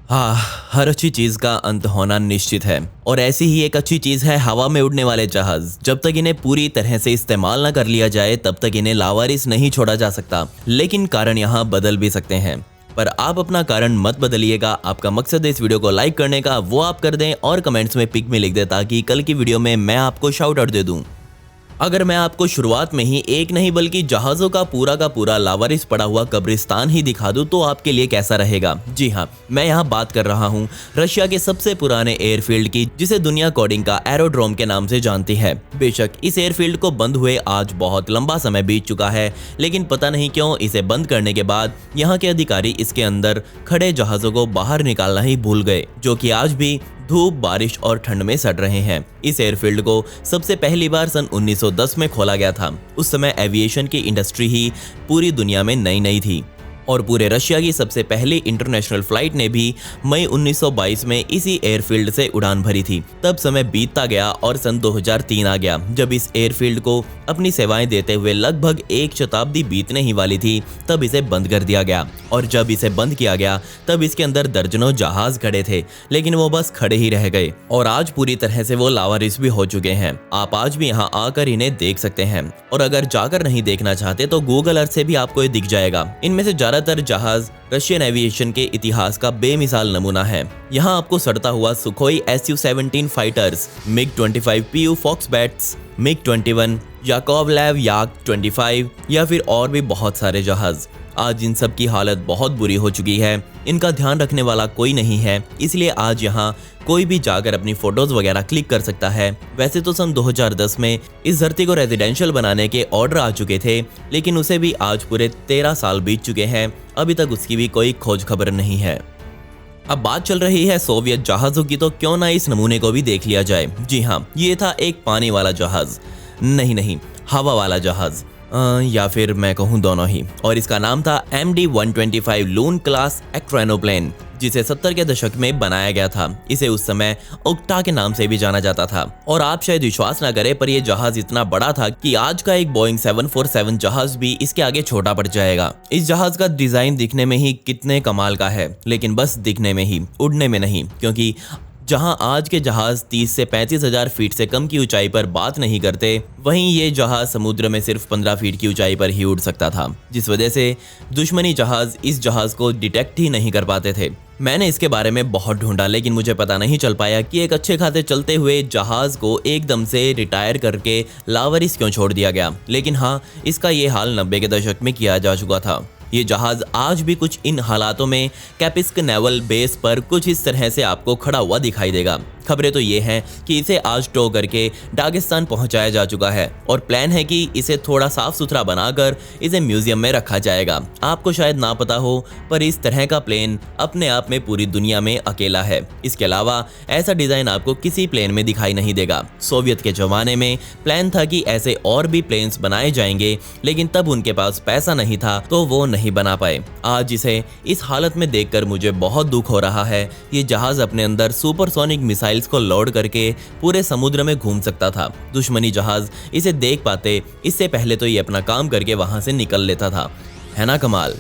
हाँ, हर अच्छी चीज का अंत होना निश्चित है और ऐसी ही एक अच्छी चीज है हवा में उड़ने वाले जहाज। जब तक इन्हें पूरी तरह से इस्तेमाल न कर लिया जाए तब तक इन्हें लावारिस नहीं छोड़ा जा सकता, लेकिन कारण यहाँ बदल भी सकते हैं। पर आप अपना कारण मत बदलिएगा। आपका मकसद है इस वीडियो को लाइक करने का, वो आप कर दें और कमेंट्स में पिक में लिख दें ताकि कल की वीडियो में मैं आपको शाउट आउट दे दूं। अगर मैं आपको शुरुआत में ही एक नहीं बल्कि जहाज़ों का पूरा लावारिस पड़ा हुआ कब्रिस्तान ही दिखा दूं तो आपके लिए कैसा रहेगा? जी हाँ, मैं यहाँ बात कर रहा हूँ रशिया के सबसे पुराने एयरफील्ड की, जिसे दुनिया कोडिंग का एरोड्रोम के नाम से जानती है। बेशक इस एयरफील्ड को बंद हुए आज बहुत लंबा समय बीत चुका है, लेकिन पता नहीं क्यों इसे बंद करने के बाद यहाँ के अधिकारी इसके अंदर खड़े जहाज़ों को बाहर निकालना ही भूल गए, जो कि आज भी धूप, बारिश और ठंड में सड़ रहे हैं। इस एयरफील्ड को सबसे पहली बार सन 1910 में खोला गया था। उस समय एविएशन की इंडस्ट्री ही पूरी दुनिया में नई थी और पूरे रशिया की सबसे पहली इंटरनेशनल फ्लाइट ने भी मई 1922 में इसी एयरफील्ड से उड़ान भरी थी। तब समय बीतता गया और सन 2003 आ गया, जब इस एयरफील्ड को अपनी सेवाएं देते हुए लगभग एक शताब्दी बीतने ही वाली थी। तब इसे बंद कर दिया गया और जब इसे बंद किया गया तब इसके अंदर दर्जनों जहाज खड़े थे, लेकिन वो बस खड़े ही रह गए और आज पूरी तरह से वो लावारिस भी हो चुके हैं। आप आज भी यहाँ आकर इन्हें देख सकते हैं और अगर जाकर नहीं देखना चाहते तो गूगल अर्थ से भी आपको ये दिख जाएगा। इनमें से ज्यादातर जहाज रशियन एविएशन के इतिहास का बेमिसाल नमूना है। यहाँ आपको सड़ता हुआ Sukhoi Su-17 fighters, MiG-25 PU Foxbats, MiG-21, Yakovlev याक-25 या फिर और भी बहुत सारे जहाज। आज इन सब की हालत बहुत बुरी हो चुकी है, इनका ध्यान रखने वाला कोई नहीं है, इसलिए आज यहाँ कोई भी जाकर अपनी फोटोज वगैरह क्लिक कर सकता है। वैसे तो सन 2010 में इस धरती को रेजिडेंशियल बनाने के ऑर्डर आ चुके थे, लेकिन उसे भी आज पूरे 13 साल बीत चुके हैं, अभी तक उसकी भी कोई खोज खबर नहीं है। अब बात चल रही है सोवियत जहाजों की, तो क्यों ना इस नमूने को भी देख लिया जाए। जी हाँ, ये था एक पानी वाला जहाज, नहीं हवा वाला जहाज, या फिर मैं कहूँ दोनों ही, और इसका नाम था MD-125 लून क्लास एक्ट्रेनोप्लेन, जिसे 70 के दशक में बनाया गया था। इसे उस समय ओक्टा के नाम से भी जाना जाता था और आप शायद विश्वास ना करें पर यह जहाज इतना बड़ा था कि आज का एक बोइंग 747 जहाज भी इसके आगे छोटा पड़ जाएगा। इस जहाज का डिजाइन दिखने में ही कितने कमाल का है, लेकिन बस दिखने में ही, उड़ने में नहीं, क्योंकि जहां आज के जहाज 30 से 35 हजार फीट से कम की ऊंचाई पर बात नहीं करते, वहीं ये जहाज समुद्र में सिर्फ 15 फीट की ऊंचाई पर ही उड़ सकता था, जिस वजह से दुश्मनी जहाज इस जहाज को डिटेक्ट ही नहीं कर पाते थे। मैंने इसके बारे में बहुत ढूंढा, लेकिन मुझे पता नहीं चल पाया कि एक अच्छे खासे चलते हुए जहाज को एकदम से रिटायर करके लावारिस क्यों छोड़ दिया गया। लेकिन हाँ, इसका ये हाल 90 के दशक में किया जा चुका था। ये जहाज आज भी कुछ इन हालातों में कैपिस्क नेवल बेस पर कुछ इस तरह से आपको खड़ा हुआ दिखाई देगा। खबरें तो ये हैं कि इसे आज टो करके दागिस्तान पहुंचाया जा चुका है और प्लान है कि इसे थोड़ा साफ सुथरा बनाकर इसे म्यूजियम में रखा जाएगा। आपको शायद ना पता हो पर इस तरह का प्लेन अपने आप में पूरी दुनिया में अकेला है। इसके अलावा ऐसा डिजाइन आपको किसी प्लेन में दिखाई नहीं देगा। सोवियत के जमाने में प्लान था कि ऐसे और भी प्लेन्स बनाए जाएंगे, लेकिन तब उनके पास पैसा नहीं था तो वो नहीं बना पाए। आज इसे इस हालत में देखकर मुझे बहुत दुख हो रहा है। ये जहाज अपने अंदर सुपरसोनिक मिसाइल को लोड करके पूरे समुद्र में घूम सकता था। दुश्मनी जहाज इसे देख पाते इससे पहले तो ये अपना काम करके वहां से निकल लेता था, है ना कमाल।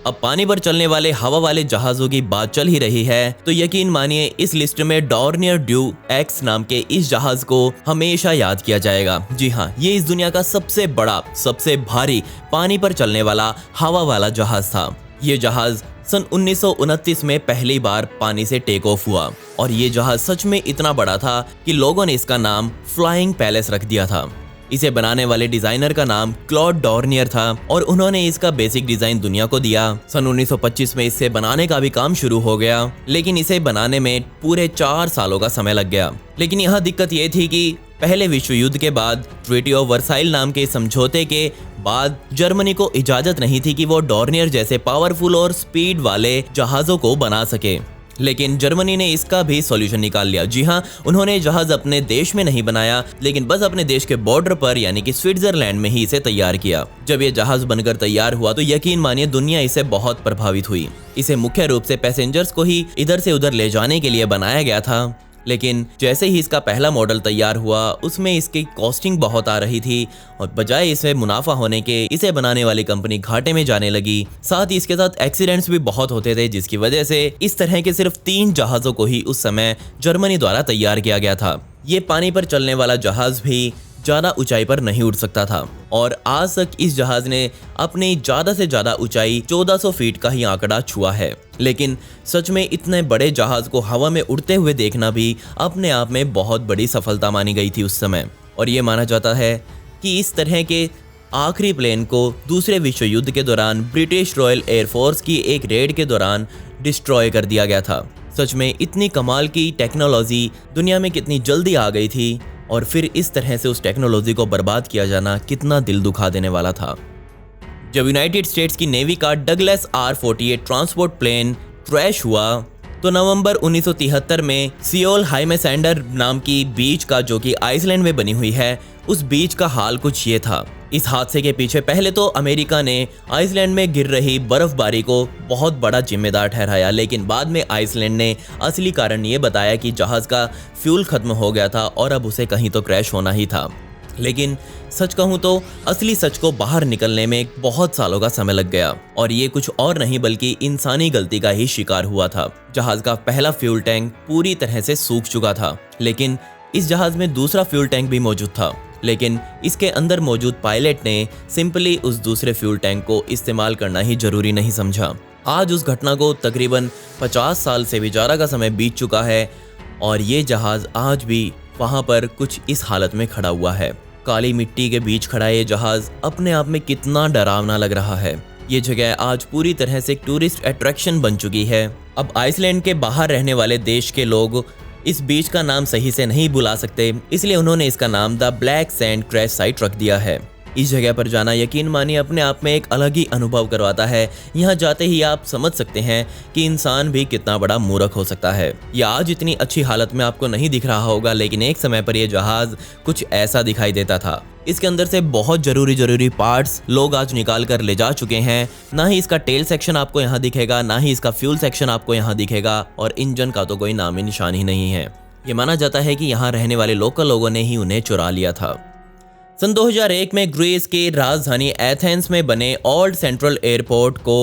अब पानी पर चलने वाले हवा वाले जहाजों की बात चल ही रही है तो यकीन मानिए इस लिस्ट में डॉर्नियर ड्यू एक्स नाम के इस जहाज को हमेशा याद किया जाएगा। जी हाँ, ये इस दुनिया का सबसे बड़ा, सबसे भारी पानी पर चलने वाला हवा वाला जहाज था। ये जहाज सन 1929 में पहली बार पानी से टेक ऑफ हुआ और ये जहाज सच में इतना बड़ा था कि लोगों ने इसका नाम फ्लाइंग पैलेस रख दिया था। इसे बनाने वाले डिजाइनर का नाम क्लॉड डॉर्नियर था और उन्होंने इसका बेसिक डिजाइन दुनिया को दिया। सन 1925 में इसे बनाने का भी काम शुरू हो गया, लेकिन इसे बनाने में पूरे 4 सालों का समय लग गया। लेकिन यहाँ दिक्कत ये थी कि पहले विश्व युद्ध के बाद ट्रीटी ऑफ वर्साइल नाम के समझौते के बाद जर्मनी को इजाजत नहीं थी कि वो डॉर्नियर जैसे पावरफुल और स्पीड वाले जहाजों को बना सके। लेकिन जर्मनी ने इसका भी सॉल्यूशन निकाल लिया। जी हाँ, उन्होंने जहाज अपने देश में नहीं बनाया, लेकिन बस अपने देश के बॉर्डर पर यानी कि स्विट्जरलैंड में ही इसे तैयार किया। जब ये जहाज बनकर तैयार हुआ तो यकीन मानिए दुनिया इससे बहुत प्रभावित हुई। इसे मुख्य रूप से पैसेंजर्स को ही इधर से उधर ले जाने के लिए बनाया गया था। लेकिन जैसे ही इसका पहला मॉडल तैयार हुआ उसमें इसकी कॉस्टिंग बहुत आ रही थी और बजाय इसमें मुनाफा होने के इसे बनाने वाली कंपनी घाटे में जाने लगी। साथ ही इसके साथ एक्सीडेंट्स भी बहुत होते थे, जिसकी वजह से इस तरह के सिर्फ 3 जहाज़ों को ही उस समय जर्मनी द्वारा तैयार किया गया था। ये पानी पर चलने वाला जहाज़ भी ज़्यादा ऊंचाई पर नहीं उड़ सकता था और आज तक इस जहाज़ ने अपनी ज़्यादा से ज़्यादा ऊंचाई 1400 फीट का ही आंकड़ा छुआ है। लेकिन सच में इतने बड़े जहाज़ को हवा में उड़ते हुए देखना भी अपने आप में बहुत बड़ी सफलता मानी गई थी उस समय। और ये माना जाता है कि इस तरह के आखिरी प्लेन को दूसरे विश्व युद्ध के दौरान ब्रिटिश रॉयल एयरफोर्स की एक रेड के दौरान डिस्ट्रॉय कर दिया गया था। सच में इतनी कमाल की टेक्नोलॉजी दुनिया में कितनी जल्दी आ गई थी और फिर इस तरह से उस टेक्नोलॉजी को बर्बाद किया जाना कितना दिल दुखा देने वाला था। जब यूनाइटेड स्टेट्स की नेवी का Douglas R-48 transport plane crash हुआ तो नवंबर 1973 में सियोल हाइमेसैंडर नाम की बीच का, जो कि आइसलैंड में बनी हुई है, उस बीच का हाल कुछ ये था। इस हादसे के पीछे पहले तो अमेरिका ने आइसलैंड में गिर रही बर्फबारी को बहुत बड़ा जिम्मेदार ठहराया, लेकिन बाद में आइसलैंड ने असली कारण ये बताया कि जहाज़ का फ्यूल खत्म हो गया था और अब उसे कहीं तो क्रैश होना ही था। लेकिन सच कहूँ तो असली सच को बाहर निकलने में बहुत सालों का समय लग गया और ये कुछ और नहीं बल्कि इंसानी गलती का ही शिकार हुआ था। जहाज़ का पहला फ्यूल टैंक पूरी तरह से सूख चुका था, लेकिन इस जहाज़ में दूसरा फ्यूल टैंक भी मौजूद था, लेकिन इसके अंदर मौजूद पायलट ने सिंपली उस दूसरे फ्यूल टैंक को इस्तेमाल करना ही जरूरी नहीं समझा। आज उस घटना को तकरीबन 50 साल से भी ज़्यादा का समय बीत चुका है और ये जहाज़ आज भी वहाँ पर कुछ इस हालत में खड़ा हुआ है। काली मिट्टी के बीच खड़ा ये जहाज़ अपने आप में कितना डरावना लग रहा है। ये जगह आज पूरी तरह से एक टूरिस्ट अट्रैक्शन बन चुकी है। अब आइसलैंड के बाहर रहने वाले देश के लोग इस बीच का नाम सही से नहीं बुला सकते, इसलिए उन्होंने इसका नाम the black sand crash site रख दिया है। इस जगह पर जाना यकीन मानिए अपने आप में एक अलग ही अनुभव करवाता है। यहाँ जाते ही आप समझ सकते हैं कि इंसान भी कितना बड़ा मूर्ख हो सकता है। यह आज इतनी अच्छी हालत में आपको नहीं दिख रहा होगा, लेकिन एक समय पर यह जहाज कुछ ऐसा दिखाई देता था। इसके अंदर से बहुत जरूरी पार्ट्स लोग आज निकाल कर ले जा चुके हैं। ना ही इसका टेल सेक्शन आपको यहाँ दिखेगा, ना ही इसका फ्यूल सेक्शन आपको यहाँ दिखेगा और इंजन का तो कोई नाम निशान ही नहीं है। ये माना जाता है कि यहाँ रहने वाले लोकल लोगों ने ही उन्हें चुरा लिया था। सन 2001 में ग्रीस की राजधानी एथेंस में बने ओल्ड सेंट्रल एयरपोर्ट को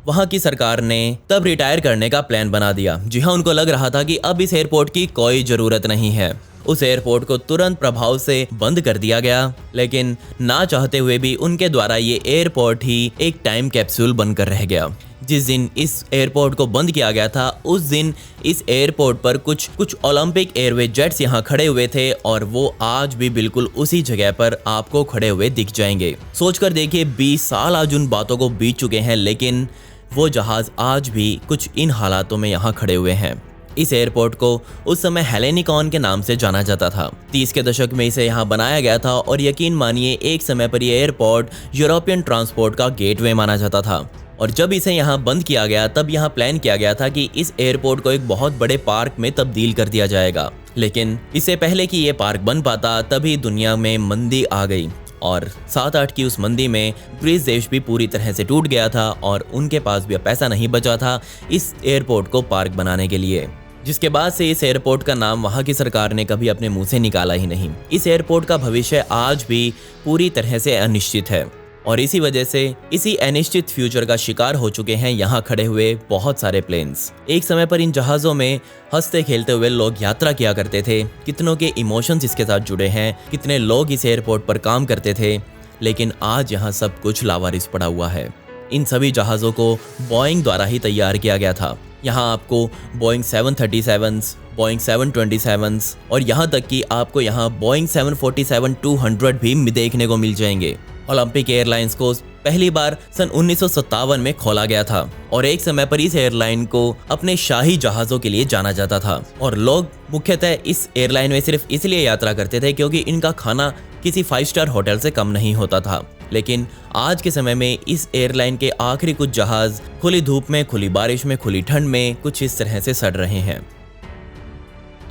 वहां की सरकार ने तब रिटायर करने का प्लान बना दिया। जी हाँ, उनको लग रहा था कि अब इस एयरपोर्ट की कोई जरूरत नहीं है। उस एयरपोर्ट को तुरंत प्रभाव से बंद कर दिया गया, लेकिन ना चाहते हुए भी उनके द्वारा ये एयरपोर्ट ही एक टाइम कैप्सूल बनकर रह गया। जिस दिन इस एयरपोर्ट को बंद किया गया था उस दिन इस एयरपोर्ट पर कुछ ओलंपिक एयरवे जेट्स यहाँ खड़े हुए थे और वो आज भी बिल्कुल उसी जगह पर आपको खड़े हुए दिख जाएंगे। सोचकर देखिए 20 साल आज उन बातों को बीत चुके हैं, लेकिन वो जहाज आज भी कुछ इन हालातों में यहाँ खड़े हुए हैं। इस एयरपोर्ट को उस समय हेलेनिकॉन के नाम से जाना जाता था। 30 के दशक में इसे यहाँ बनाया गया था और यकीन मानिए एक समय पर यह एयरपोर्ट यूरोपियन ट्रांसपोर्ट का गेटवे माना जाता था। और जब इसे यहाँ बंद किया गया तब यहाँ प्लान किया गया था कि इस एयरपोर्ट को एक बहुत बड़े पार्क में तब्दील कर दिया जाएगा, लेकिन इससे पहले कि ये पार्क बन पाता तभी दुनिया में मंदी आ गई और 7-8 की उस मंदी में ग्रीस देश भी पूरी तरह से टूट गया था और उनके पास भी पैसा नहीं बचा था इस एयरपोर्ट को पार्क बनाने के लिए, जिसके बाद से इस एयरपोर्ट का नाम वहाँ की सरकार ने कभी अपने मुंह से निकाला ही नहीं। इस एयरपोर्ट का भविष्य आज भी पूरी तरह से अनिश्चित है और इसी वजह से इसी अनिश्चित फ्यूचर का शिकार हो चुके हैं यहाँ खड़े हुए बहुत सारे प्लेन्स। एक समय पर इन जहाज़ों में हंसते खेलते हुए लोग यात्रा किया करते थे। कितनों के इमोशंस इसके साथ जुड़े हैं, कितने लोग इस एयरपोर्ट पर काम करते थे, लेकिन आज यहाँ सब कुछ लावारिस पड़ा हुआ है। इन सभी जहाज़ों को बोइंग द्वारा ही तैयार किया गया था। यहाँ आपको बोइंग 737, बोइंग 727 और यहाँ तक कि आपको यहाँ बोइंग 747-200 भी देखने को मिल जाएंगे। ओलंपिक एयरलाइंस को पहली बार सन 1957 में खोला गया था और एक समय पर इस एयरलाइन को अपने शाही जहाज़ों के लिए जाना जाता था और लोग मुख्यतः इस एयरलाइन में सिर्फ इसलिए यात्रा करते थे क्योंकि इनका खाना किसी 5 स्टार होटल से कम नहीं होता था। लेकिन आज के समय में इस एयरलाइन के आखिरी कुछ जहाज़ खुली धूप में, खुली बारिश में, खुली ठंड में कुछ इस तरह से सड़ रहे हैं।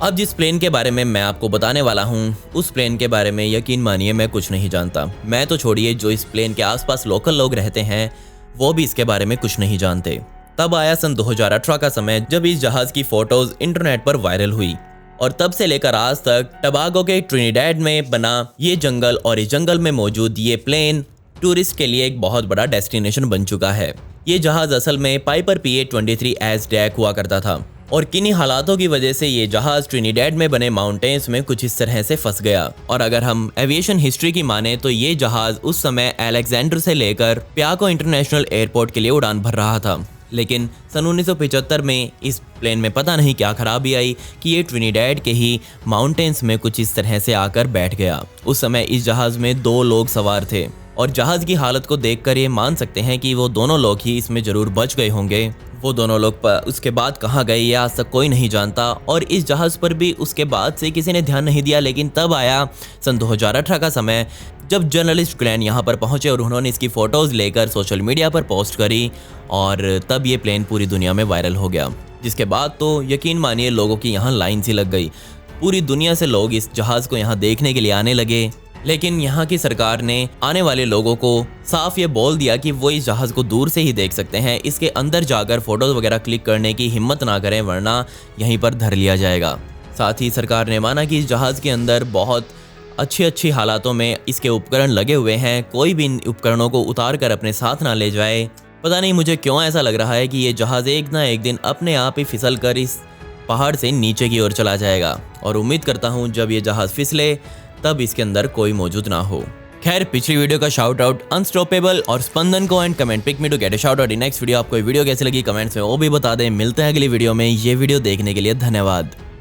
अब जिस प्लेन के बारे में मैं आपको बताने वाला हूँ उस प्लेन के बारे में यकीन मानिए मैं कुछ नहीं जानता। मैं तो छोड़िए, जो इस प्लेन के आसपास लोकल लोग रहते हैं वो भी इसके बारे में कुछ नहीं जानते। तब आया सन 2018 का समय जब इस जहाज़ की फोटोज इंटरनेट पर वायरल हुई। और तब से लेकर आज तक टबागो के ट्रिनिडैड में बना ये जंगल और इस जंगल में मौजूद ये प्लेन टूरिस्ट के लिए एक बहुत बड़ा डेस्टिनेशन बन चुका है। ये जहाज असल में पाइपर PA-23 एज़टेक हुआ करता था और किन्हीं हालातों की वजह से ये जहाज ट्रिनिडैड में बने माउंटेन्स में कुछ इस तरह से फंस गया। और अगर हम एविएशन हिस्ट्री की माने तो ये जहाज उस समय अलेक्जेंडर से लेकर प्याको इंटरनेशनल एयरपोर्ट के लिए उड़ान भर रहा था। लेकिन सन 1975 में इस प्लेन में पता नहीं क्या खराबी आई कि ये ट्रिनिडैड के ही माउंटेन्स में कुछ इस तरह से आकर बैठ गया। उस समय इस जहाज में 2 लोग सवार थे और जहाज की हालत को देखकर ये मान सकते हैं कि वो दोनों लोग ही इसमें जरूर बच गए होंगे। वो दोनों लोग उसके बाद कहाँ गए ये आज तक कोई नहीं जानता और इस जहाज पर भी उसके बाद से किसी ने ध्यान नहीं दिया। लेकिन तब आया सन 2018 का समय जब जर्नलिस्ट ग्लेन यहाँ पर पहुंचे और उन्होंने इसकी फ़ोटोज़ लेकर सोशल मीडिया पर पोस्ट करी और तब ये प्लेन पूरी दुनिया में वायरल हो गया। जिसके बाद तो यकीन मानिए लोगों की यहाँ लाइन सी लग गई। पूरी दुनिया से लोग इस जहाज़ को यहाँ देखने के लिए आने लगे। लेकिन यहाँ की सरकार ने आने वाले लोगों को साफ ये बोल दिया कि वो इस जहाज़ को दूर से ही देख सकते हैं, इसके अंदर जाकर फ़ोटोज़ वगैरह क्लिक करने की हिम्मत ना करें वरना यहीं पर धर लिया जाएगा। साथ ही सरकार ने माना कि इस जहाज़ के अंदर बहुत अच्छी हालातों में इसके उपकरण लगे हुए हैं, कोई भी इन उपकरणों को उतार कर अपने साथ ना ले जाए। पता नहीं मुझे क्यों ऐसा लग रहा है कि ये जहाज़ एक ना एक दिन अपने आप ही फिसल कर इस पहाड़ से नीचे की ओर चला जाएगा और उम्मीद करता हूँ जब ये जहाज़ फिसले तब इसके अंदर कोई मौजूद ना हो। खैर पिछली वीडियो का शाउट आउट अनस्टॉपेबल और स्पंदन को and comment pick me to get a shout out in next video. आपको ये वीडियो कैसी लगी कमेंट्स में वो भी बता दें। मिलते हैं अगली वीडियो में। ये वीडियो देखने के लिए धन्यवाद।